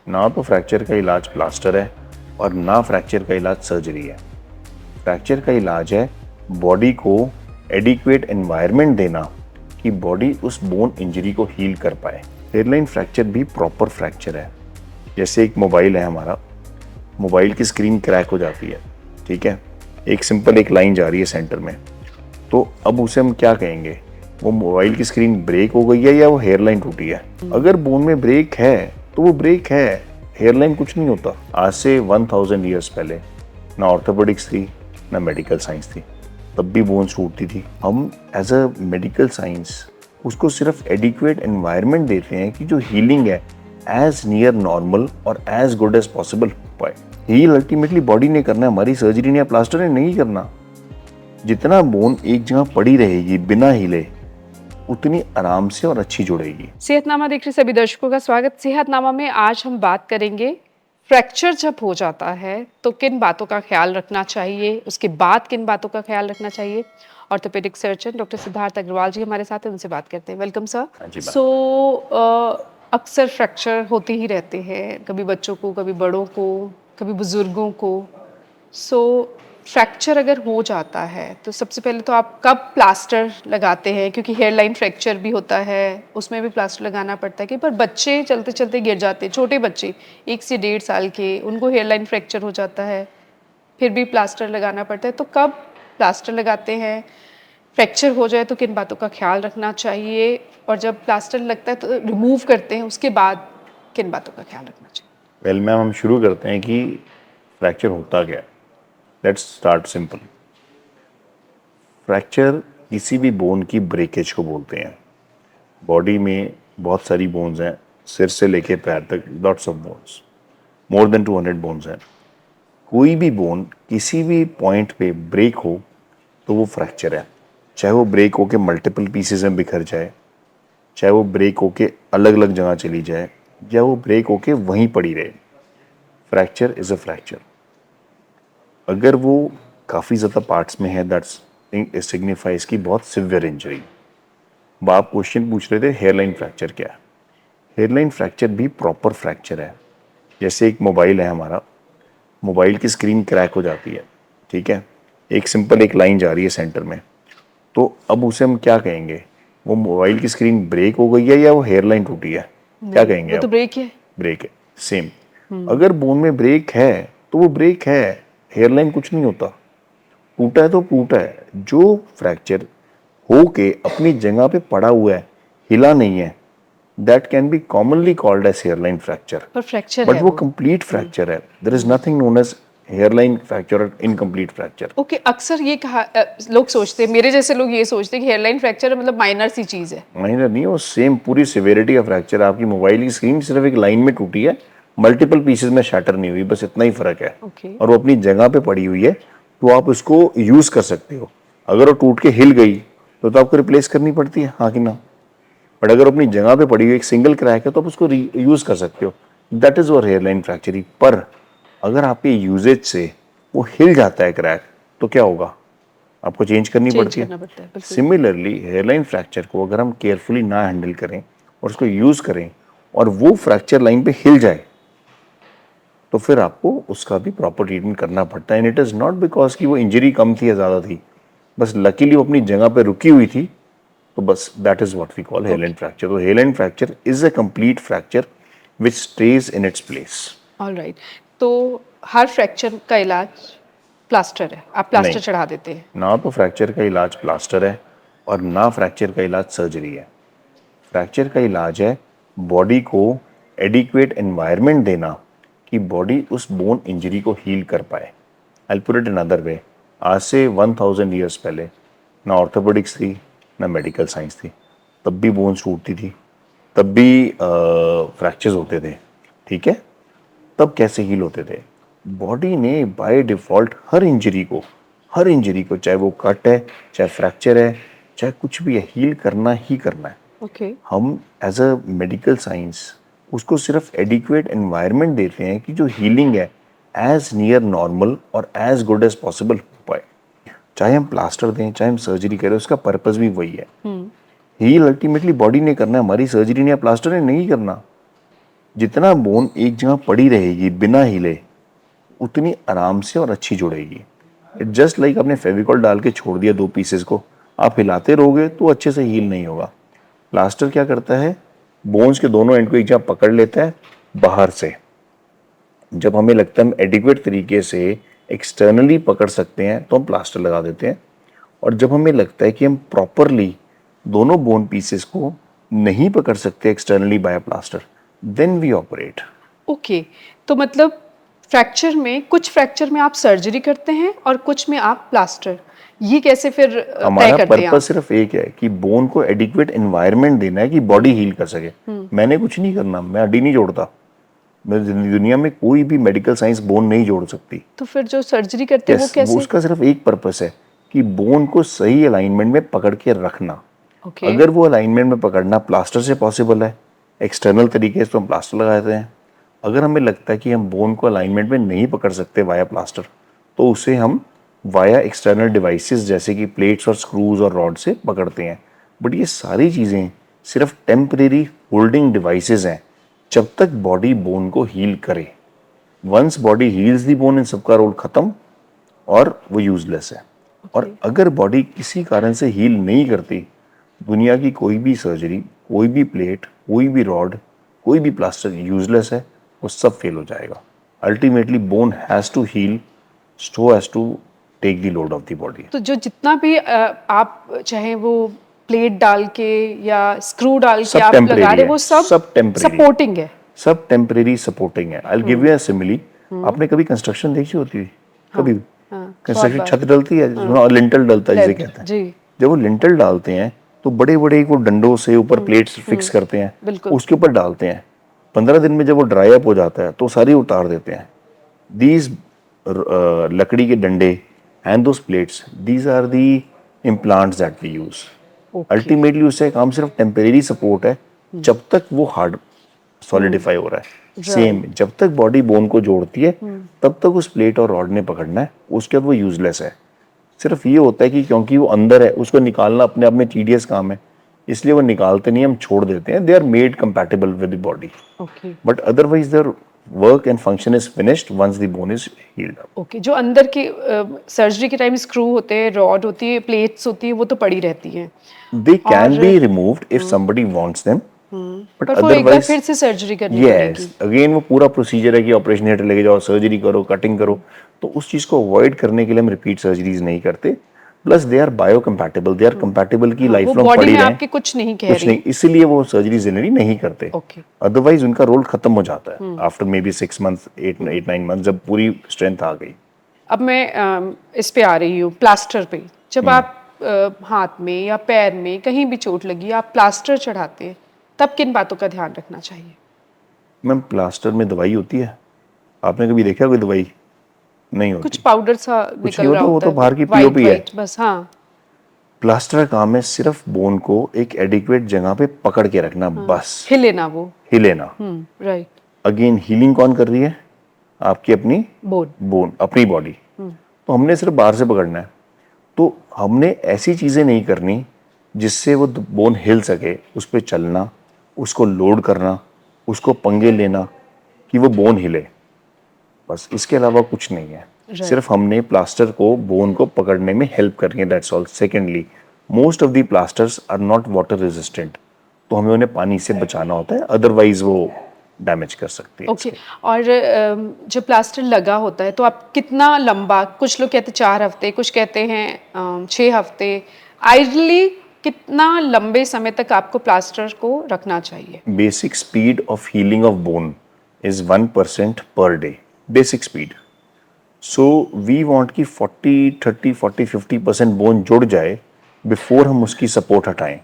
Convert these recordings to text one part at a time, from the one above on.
ना तो फ्रैक्चर का इलाज प्लास्टर है और ना फ्रैक्चर का इलाज सर्जरी है। फ्रैक्चर का इलाज है बॉडी को एडिक्वेट एनवायरनमेंट देना कि बॉडी उस बोन इंजरी को हील कर पाए। हेयरलाइन फ्रैक्चर भी प्रॉपर फ्रैक्चर है। जैसे एक मोबाइल है हमारा, मोबाइल की स्क्रीन क्रैक हो जाती है, ठीक है, एक सिंपल एक लाइन जा रही है सेंटर में, तो अब उसे हम क्या कहेंगे, वो मोबाइल की स्क्रीन ब्रेक हो गई है या वो हेयरलाइन टूटी है। अगर बोन में ब्रेक है तो वो ब्रेक है, हेयरलाइन कुछ नहीं होता। आज से 1000 ईयर्स पहले ना ऑर्थोपेडिक्स थी ना मेडिकल साइंस थी, तब भी बोन्स टूटती थी। हम एज अ मेडिकल साइंस उसको सिर्फ एडिक्वेट एनवायरनमेंट देते हैं कि जो हीलिंग है एज नियर नॉर्मल और एज गुड एज पॉसिबल हो पाए। हील अल्टीमेटली बॉडी ने करना है, हमारी सर्जरी ने या प्लास्टर ने नहीं करना। जितना बोन एक जगह पड़ी रहेगी बिना हिले, उतनी आराम से और अच्छी जुड़ेगी। सेहतनामा देख रहे सभी दर्शकों का स्वागत। सेहतनामा में आज हम बात करेंगे फ्रैक्चर जब हो जाता है तो किन बातों का ख्याल रखना चाहिए, उसके बाद किन बातों का ख्याल रखना चाहिए। Orthopaedic surgeon doctor Siddharth Agarwal ji हमारे साथ हैं, उनसे बात करते हैं। Welcome sir. हाँ जी, अक्सर फ्रैक्चर होते ही रहते हैं, कभी बच्चों को, कभी बड़ों को, कभी बुजुर्गों को। सो फ्रैक्चर अगर हो जाता है तो सबसे पहले तो आप कब प्लास्टर लगाते हैं, क्योंकि हेयर लाइन फ्रैक्चर भी होता है, उसमें भी प्लास्टर लगाना पड़ता है। कि पर बच्चे चलते चलते गिर जाते हैं, छोटे बच्चे 1 से 1.5 साल के, उनको हेयर लाइन फ्रैक्चर हो जाता है, फिर भी प्लास्टर लगाना पड़ता है। तो कब प्लास्टर लगाते हैं, फ्रैक्चर हो जाए तो किन बातों का ख्याल रखना चाहिए, और जब प्लास्टर लगता है तो रिमूव करते हैं उसके बाद किन बातों का ख्याल रखना चाहिए। वेल मैम, हम शुरू करते हैं कि फ्रैक्चर होता क्या है। Let's start simple. फ्रैक्चर किसी भी बोन की ब्रेकेज को बोलते हैं। बॉडी में बहुत सारी बोन्स हैं, सिर से लेके पैर तक, lots of bones, more than 200 bones हैं। कोई भी बोन किसी भी पॉइंट पे ब्रेक हो तो वो फ्रैक्चर है। चाहे वो ब्रेक होके मल्टीपल पीसेस में बिखर जाए, चाहे वो ब्रेक होके अलग अलग जगह चली जाए, या वो ब्रेक होके वहीं पड़ी रहे, फ्रैक्चर इज अ फ्रैक्चर। अगर वो काफ़ी ज़्यादा पार्ट्स में है, दैट्स सिग्निफाइज की बहुत सिवियर इंजरी। अब आप क्वेश्चन पूछ रहे थे हेयरलाइन फ्रैक्चर क्या है। हेयरलाइन फ्रैक्चर भी प्रॉपर फ्रैक्चर है। जैसे एक मोबाइल है हमारा, मोबाइल की स्क्रीन क्रैक हो जाती है, ठीक है, एक सिंपल एक लाइन जा रही है सेंटर में, तो अब उसे हम क्या कहेंगे, वो मोबाइल की स्क्रीन ब्रेक हो गई है या वो हेयरलाइन टूटी है, क्या कहेंगे वो तो आप? ब्रेक है। ब्रेक है। सेम, अगर बोन में ब्रेक है तो वो ब्रेक है, हेयरलाइन कुछ नहीं होता। टूटा है तो टूटा है। जो फ्रैक्चर होके अपनी जगह पे पड़ा हुआ है, हिला नहीं है, that can be commonly called as hairline fracture. पर फ्रैक्चर बट है वो वो। कंप्लीट फ्रैक्चर है। There is nothing known as hairline fracture और इनकम्प्लीट फ्रैक्चर। ओके, अक्सर ये कहा लोग सोचते हैं, मेरे जैसे लोग ये सोचते हैं कि हेयरलाइन फ्रैक्चर मतलब माइनर सी चीज़ है। माइनर नहीं, वो सेम पूरी सिवियरिटी का फ्रैक्चर। आपकी मोबाइल की स्क्रीन सिर्फ एक लाइन में टूटी है, मल्टीपल पीसेस में शैटर नहीं हुई, बस इतना ही फर्क है। ओके। और वो अपनी जगह पे पड़ी हुई है, तो आप उसको यूज कर सकते हो। अगर वो टूट के हिल गई तो आपको रिप्लेस करनी पड़ती है, हाँ कि ना। बट अगर अपनी जगह पे पड़ी हुई एक सिंगल क्रैक है तो आप उसको यूज कर सकते हो। दैट इज और हेयरलाइन फ्रैक्चर। पर अगर आपके यूजेज से वो हिल जाता है क्रैक, तो क्या होगा, आपको चेंज करनी चेंज पड़ती है। करना पड़ता है, बिल्कुल। सिमिलरली हेयरलाइन फ्रैक्चर को अगर हम केयरफुली ना हैंडल करें और उसको यूज करें और वो फ्रैक्चर लाइन पे हिल जाए, तो फिर आपको उसका भी प्रॉपर ट्रीटमेंट करना पड़ता है। And it is not because कि वो इंजरी कम थी या ज़्यादा थी, बस लकीली वो अपनी जगह पे रुकी हुई थी, तो बस that is what we call hairline fracture. तो hairline fracture is a complete fracture which stage in its place. Alright. तो हर फ्रैक्चर का इलाज प्लास्टर है, आप नहीं, प्लास्टर चढ़ा देते हैं। ना तो फ्रैक्चर का इलाज प्लास्टर है और ना फ्रैक्चर का इलाज सर्जरी है। फ्रैक्चर का इलाज है बॉडी को एडिक्वेट एनवायरनमेंट देना कि बॉडी उस बोन इंजरी को हील कर पाए। I put it in other way. आज से 1000 ईयर्स पहले ना ऑर्थोपेडिक्स थी ना मेडिकल साइंस थी, तब भी बोन्स टूटती थी, तब भी फ्रैक्चर्स होते थे, ठीक है। तब कैसे हील होते थे, बॉडी ने बाय डिफॉल्ट हर इंजरी को, चाहे वो कट है, चाहे फ्रैक्चर है, चाहे कुछ भी है, हील करना ही करना है। ओके। हम एज अ मेडिकल साइंस उसको सिर्फ एडिक्वेट एनवायरनमेंट देते हैं कि जो हीलिंग है एज नियर नॉर्मल और एज गुड एज पॉसिबल हो पाए। चाहे हम प्लास्टर दें, चाहे हम सर्जरी करें, उसका पर्पस भी वही है। हील अल्टीमेटली बॉडी ने करना है, हमारी सर्जरी ने या प्लास्टर ने नहीं करना। जितना बोन एक जगह पड़ी रहेगी बिना हिले, उतनी आराम से और अच्छी जुड़ेगी। इट जस्ट लाइक आपने फेविकॉल डाल के छोड़ दिया 2 पीसेस को, आप हिलाते रहोगे तो अच्छे से हील नहीं होगा। प्लास्टर क्या करता है, बोन्स के दोनों एंड को एक जगह पकड़ लेता है बाहर से। जब हमें लगता है हम एडिक्वेट तरीके से एक्सटर्नली पकड़ सकते हैं तो हम प्लास्टर लगा देते हैं, और जब हमें लगता है कि हम प्रॉपरली दोनों बोन पीसेस को नहीं पकड़ सकते externally by plaster, then we operate. Okay, तो मतलब फ्रैक्चर में, कुछ फ्रैक्चर में आप सर्जरी करते हैं और कुछ में आप प्लास्टर, ये कैसे फिर तय हमारा करते हैं आप? पर्पस सिर्फ एक है कि बोन को एडिक्वेट एनवायरनमेंट देना है कि बॉडी हील कर सके। मैंने कुछ नहीं करना, मैं हड्डी नहीं जोड़ता। मैं दुनिया में कोई भी मेडिकल साइंस बोन नहीं जोड़ सकती। तो फिर जो सर्जरी करते हैं वो Yes, कैसे? वो उसका सिर्फ एक पर्पस है कि बोन को सही अलाइनमेंट में पकड़ के रखना। ओके, अगर वो अलाइनमेंट में पकड़ना प्लास्टर से पॉसिबल है, एक्सटर्नल तरीके से तो हम प्लास्टर लगा देते हैं। अगर हमें लगता है कि हम बोन को अलाइनमेंट में नहीं पकड़ सकते वाया प्लास्टर, तो उसे हम वाया एक्सटर्नल डिवाइसेस जैसे कि प्लेट्स और स्क्रूज और रॉड से पकड़ते हैं। बट ये सारी चीज़ें सिर्फ टेम्परेरी होल्डिंग डिवाइसेस हैं जब तक बॉडी बोन को हील करे। वंस बॉडी हील्स दी बोन, इन सबका रोल खत्म और वो यूजलेस है। और अगर बॉडी किसी कारण से हील नहीं करती, दुनिया की कोई भी सर्जरी, कोई भी प्लेट, कोई भी रॉड, कोई भी प्लास्टर यूजलेस है, वो सब फेल हो जाएगा। Ultimately bone has to heal so has to take the load of the body. तो जो जितना भी आप चाहे वो प्लेट डाल के या स्क्रू डाल के सब आप लगा temporary रहे है, वो सब सब temporary। सपोर्टिंग है। सब टेम्परेरी सपोर्टिंग है। I give you a simile. आपने कभी कंस्ट्रक्शन देखी होती है? कभी कंस्ट्रक्शन छत डलती है और लिंटल डलता है जिसे कहते हैं। जी, जब वो लिंटल डालते हैं तो बड़े बड़े वो डंडों से ऊपर प्लेट्स फिक्स करते हैं, बिल्कुल। उसके ऊपर डालते हैं। 15 दिन में जब वो ड्राई अप हो जाता है तो सारी उतार देते हैं। दीज लकड़ी के डंडे and those plates, these are the implants that we use. Ultimately उससे काम सिर्फ टेम्परेरी सपोर्ट है जब तक वो हार्ड सॉलिडिफाई हो रहा है। सेम जब तक बॉडी बोन को जोड़ती है तब तक उस प्लेट और रॉड ने पकड़ना है, उसके बाद वो यूजलेस है। सिर्फ ये होता है कि क्योंकि वो अंदर है, उसको निकालना अपने आप में टीडियस काम है, इसलिए वो निकालते नहीं, हम छोड़ देते हैं। They are made compatible with the body, okay, but otherwise their work and function is finished once the bone is healed up. Okay. जो अंदर के सर्जरी के टाइम स्क्रू होते हैं, रॉड होती है, प्लेट्स होती है, वो तो पड़ी रहती हैं। They can be removed if somebody wants them, but पर वो एक बार otherwise फिर से सर्जरी करनी yes, पड़ेगी। again वो पूरा प्रोसीजर है कि ऑपरेशन थिएटर लेके जाओ, सर्जरी करो, कटिंग करो। तो उस चीज को अवॉइड करने के लिए हम रिपीट सर्जरीज नहीं करते। Plus they are bio compatible, they are compatible की लाइफ वो लॉन्ग बॉडी पड़ी में रहे, आपके कुछ नहीं कह कुछ रही। नहीं, इसीलिए वो सर्जरी जनरली नहीं करते। ओके, अदरवाइज उनका रोल खत्म हो जाता है after may be 6 month 8-9 month, जब पूरी स्ट्रेंथ आ गई। अब मैं इस पे आ रही हूँ, प्लास्टर पे। जब आप हाथ में या पैर में कहीं भी चोट लगी, आप प्लास्टर चढ़ाते हैं, तब किन बातों का ध्यान रखना चाहिए? मैम प्लास्टर में दवाई होती है? आपने कभी देखा कोई दवाई? नहीं होती। कुछ पाउडर सा कुछ निकल नहीं रहा होता, वो होता तो है, बाहर की white, POP है। white, बस हाँ। प्लास्टर का काम है सिर्फ बोन को एक एडिक्वेट जगह पे पकड़ के रखना, बस हिले ना वो। हिले ना। राइट। अगेन हीलिंग कौन कर रही है? आपकी अपनी बोन। बोन, अपनी बॉडी। तो हमने सिर्फ बाहर से पकड़ना है। तो हमने ऐसी चीजें नहीं करनी जिससे वो बोन हिल सके, उस पर चलना, उसको लोड करना, उसको पंगे लेना कि वो बोन हिले, बस इसके अलावा कुछ नहीं है। सिर्फ हमने प्लास्टर को, बोन को पकड़ने में हेल्प करनी है, that's all. Secondly, most of the plasters are not water resistant, तो हमें उन्हें पानी से बचाना होता है, अदरवाइज वो डैमेज कर सकती है। ओके। और जो प्लास्टर लगा होता है तो आप कितना लंबा, कुछ लोग कहते हैं 4 हफ्ते, कुछ कहते हैं 6 हफ्ते, आइडली कितना लंबे समय तक आपको प्लास्टर को रखना चाहिए? Basic speed of healing of bone is 1% per day, basic speed. So we want कि 40-30-40-50% बोन जुड़ जाए बिफोर हम उसकी सपोर्ट हटाएं।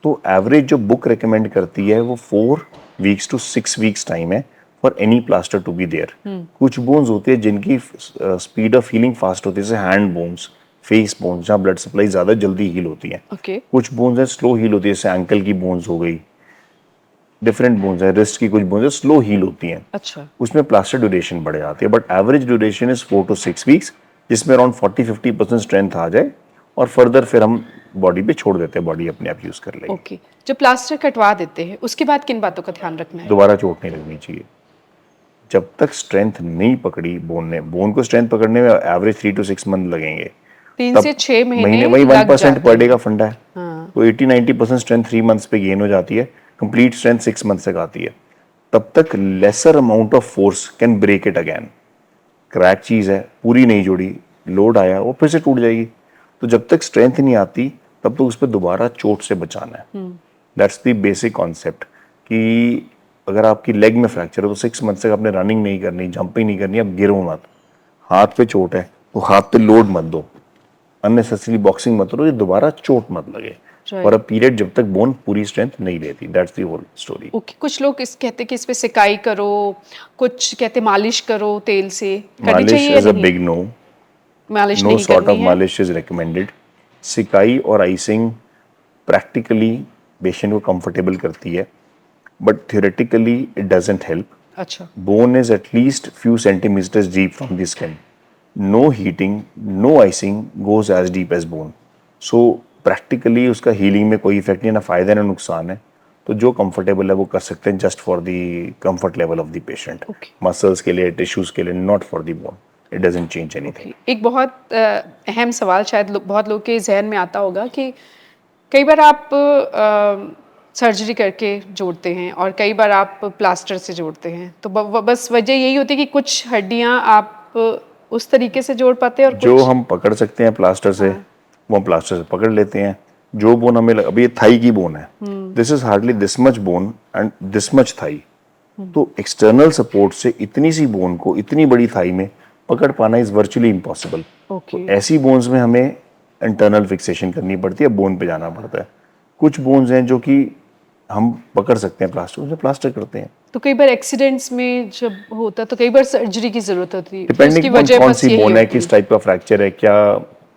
तो एवरेज जो बुक रिकमेंड करती है वो 4 weeks to 6 weeks टाइम है for any plaster to be there. कुछ बोन्स होते हैं जिनकी स्पीड ऑफ हीलिंग फास्ट होती है, जैसे हैंड बोन्स, फेस बोन्स, जहाँ ब्लड सप्लाई ज़्यादा जल्दी हील होती है। ओके। कुछ बोन्स है स्लो हील होती है, जैसे एंकल की बोन्स हो गई, डिफरेंट बोन्स है, रिस्ट की कुछ बोन्स है स्लो हील होती हैं, अच्छा। उसमें प्लास्टर ड्यूरेशन बढ़ जाती है। But average duration is 4 to 6 weeks, जिसमें अराउंड 40-50% स्ट्रेंथ आ जाए और फर्दर फिर हम बॉडी पे छोड़ देते हैं, बॉडी अपने आप यूज कर लेगी। ओके, जब प्लास्टर कटवा देते हैं उसके बाद किन बातों का ध्यान रखना है? दोबारा चोट नहीं लगनी चाहिए। जब तक स्ट्रेंथ नहीं पकड़ी बोन ने, बोन को स्ट्रेंथ पकड़ने में एवरेज 3 to 6 मंथ लगेंगे। 3 से 6 महीने वही लग 1% पर जाते डे का हैं। फंडा है। हाँ। तो 80-90% स्ट्रेंथ 3 मंथ्स पे गेन हो जाती है, कंप्लीट स्ट्रेंथ 6 मंथ्स तक आती है। तब तक lesser amount of force can break it again. Crack चीज है, पूरी नहीं जोड़ी, लोड आया वो फिर से टूट जाएगी। तो जब तक स्ट्रेंथ नहीं आती तब तक उस पर दोबारा चोट से बचाना है। दैट्स द बेसिक कॉन्सेप्ट कि अगर आपकी लेग में फ्रैक्चर है तो 6 मंथ तक आपने रनिंग नहीं करनी, जंपिंग नहीं करनी, आप गिरो मत। हाथ पे चोट है तो हाथ पे लोड मत दो, अननेसेसरी बॉक्सिंग मत करो, ये दोबारा चोट मत लगे फॉर अ पीरियड जब तक बोन पूरी स्ट्रेंथ नहीं लेती। That's the whole story. Okay, कुछ लोग इस कहते हैं कि इस पे सिकाई करो, कुछ कहते हैं मालिश करो तेल से, करनी मालिश चाहिए या इज अ नहीं? Big no. मालिश नो नहीं सॉर्ट ऑफ करनी है। मालिश इज रिकमेंडेड। सिकाई और आइसिंग प्रैक्टिकली पेशेंट को कंफर्टेबल करती है, but theoretically it doesn't help. अच्छा, Bone is at least few centimeters deep from the skin. No heating, no icing goes as deep as bone. So practically उसका healing में कोई effect नहीं है, ना फायदा ना नुकसान है। तो जो कंफर्टेबल है वो कर सकते हैं, just for the comfort level of the patient. Okay. Muscles के लिए, टिश्यूज के लिए, not for the bone. It doesn't change anything. एक बहुत अहम सवाल शायद बहुत लोग के जहन में आता होगा कि कई बार आप सर्जरी करके जोड़ते हैं और कई बार आप प्लास्टर से जोड़ते हैं, तो बस वजह यही होती है कि कुछ हड्डियां आप उस तरीके से जोड़ पाते हैं और जो कुछ हम पकड़ सकते हैं प्लास्टर से वो हम प्लास्टर से पकड़ लेते हैं। जो बोन हमें अभी ये थाई की बोन है, this is hardly this much bone and this much thigh. तो एक्सटर्नल सपोर्ट से इतनी सी बोन को इतनी बड़ी थाई में पकड़ पाना इज वर्चुअली इम्पॉसिबल। ओके। तो ऐसी बोन्स में हमें इंटरनल फिक्सेशन करनी पड़ती है, बोन पे जाना पड़ता है। कुछ बोन्स हैं जो कि हम पकड़ सकते हैं प्लास्टर, उसमें प्लास्टर करते हैं। तो कई बार एक्सीडेंट्स में जब होता है तो कई बार सर्जरी की जरूरत होती है, तो उसकी डिपेंडिंग वजह कौन बस सी यही बोन है, होती किस टाइप का फ्रैक्चर है, क्या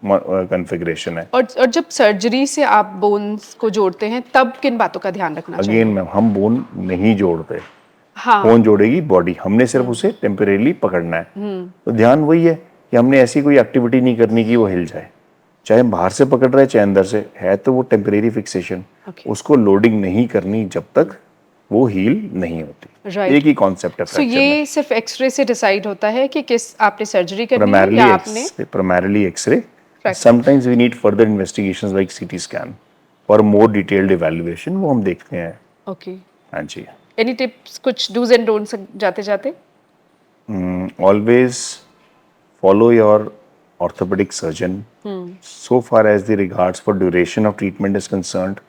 कॉन्फ़िगरेशन है। और जब सर्जरी से आप बोन्स को जोड़ते हैं तब किन बातों का ध्यान रखना चाहिए? अगेन मैम, हम बोन नहीं जोड़ते, हाँ। बोन जोड़ेगी बॉडी, हमने सिर्फ उसे टेम्परेली पकड़ना है। तो ध्यान वही है कि हमने ऐसी कोई एक्टिविटी नहीं करनी कि वो हिल जाए। चाहे हम बाहर से पकड़ रहे हैं चाहे अंदर से, है तो वो टेम्परेरी फिक्सेशन। Okay. उसको लोडिंग नहीं करनी जब तक वो हील नहीं होती। Right. एक ही कॉन्सेप्ट है सो फ्रैक्चर में। ये सिर्फ एक्सरे से डिसाइड होता है कि किस आपने सर्जरी करनी है primarily या आपने primarily X-ray. Fracture. Sometimes we need further investigations like CT scan for more detailed evaluation, वो हम देखते हैं। ओके। हाँ जी। एनी टिप्स, कुछ डूज एंड डोंट्स जाते जाते? Always follow your orthopedic surgeon. So far as the regards for duration of treatment is concerned,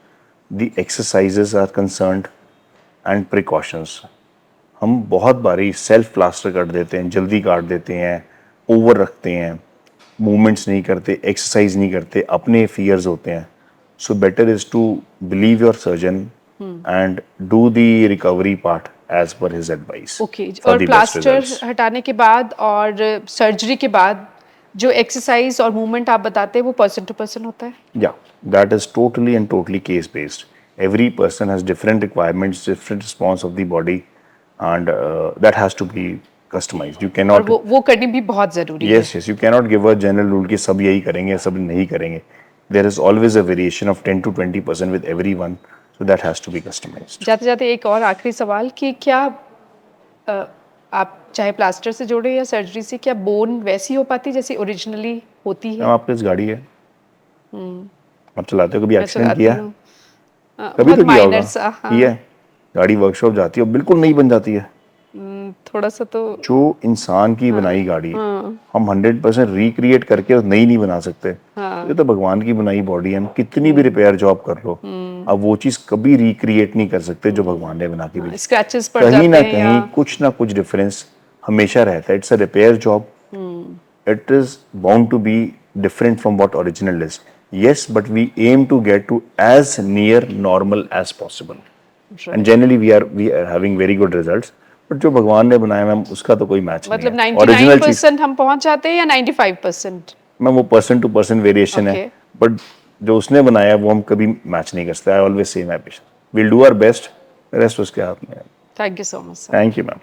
the exercises are concerned and precautions. हम बहुत बारी सेल्फ प्लास्टर कर देते हैं, जल्दी काट देते हैं, ओवर रखते हैं, मूवमेंट्स नहीं करते, एक्सरसाइज नहीं करते, अपने फियर्स होते हैं। So better is to believe your surgeon and do the recovery part as per his advice. Okay. और प्लास्टर हटाने के बाद और सर्जरी के बाद जो एक्सरसाइज और मूवमेंट आप बताते हैं वो पर्सन टू पर्सन होता है? Yeah, that is totally and totally case based. Every person has different requirements, different response of the body, and that has to be customized. You और cannot. वो करनी भी बहुत जरूरी है। Yes, you cannot give a general rule कि सब यही करेंगे, सब नहीं करेंगे. There is always a variation of 10 to 20% with everyone, so that has to be customized. जाते जाते एक और आखिरी सवाल कि क्या आप चाहे प्लास्टर से जोड़े या सर्जरी से, क्या बोन वैसी हो पाती जैसी ओरिजिनली होती मैम है? आपके पास गाड़ी है? आप चलाते हो? कभी मैं एक्सीडेंट चलाती किया है? हूँ। कभी बहुत तो किया होगा। minor सा, हाँ। किया है? गाड़ी वर्कशॉप जाती है और बिल्कुल नहीं बन जाती है। थोड़ा सा तो जो इंसान की बनाई गाड़ी हम 100% रिक्रिएट करके नहीं बना सकते। ये तो भगवान की बनाई बॉडी है, हम कितनी भी रिपेयर जॉब कर लो, अब वो चीज कभी रिक्रिएट नहीं कर सकते जो भगवान ने बना के भेजी। स्क्रैचेस पड़ कहीं ना जाते हैं कहीं या कुछ ना कुछ डिफरेंस हमेशा रहता है। It's a repair job, it is bound to be different from what original is. yes, but we aim to get to as near normal as possible, and generally we are having very good results. But जो भगवान ने बनाया ma'am उसका तो कोई match मतलब नहीं है। ओरिजिनल चीज 99% हम पहुंच जाते हैं या 95%? मैम वो पर्सन टू पर्सन वेरिएशन है, Okay. बट जो उसने बनाया वो हम कभी मैच नहीं कर सकते। I always say my patient will do our best, rest उसके हाथ में है। Thank you so much sir. Thank you ma'am.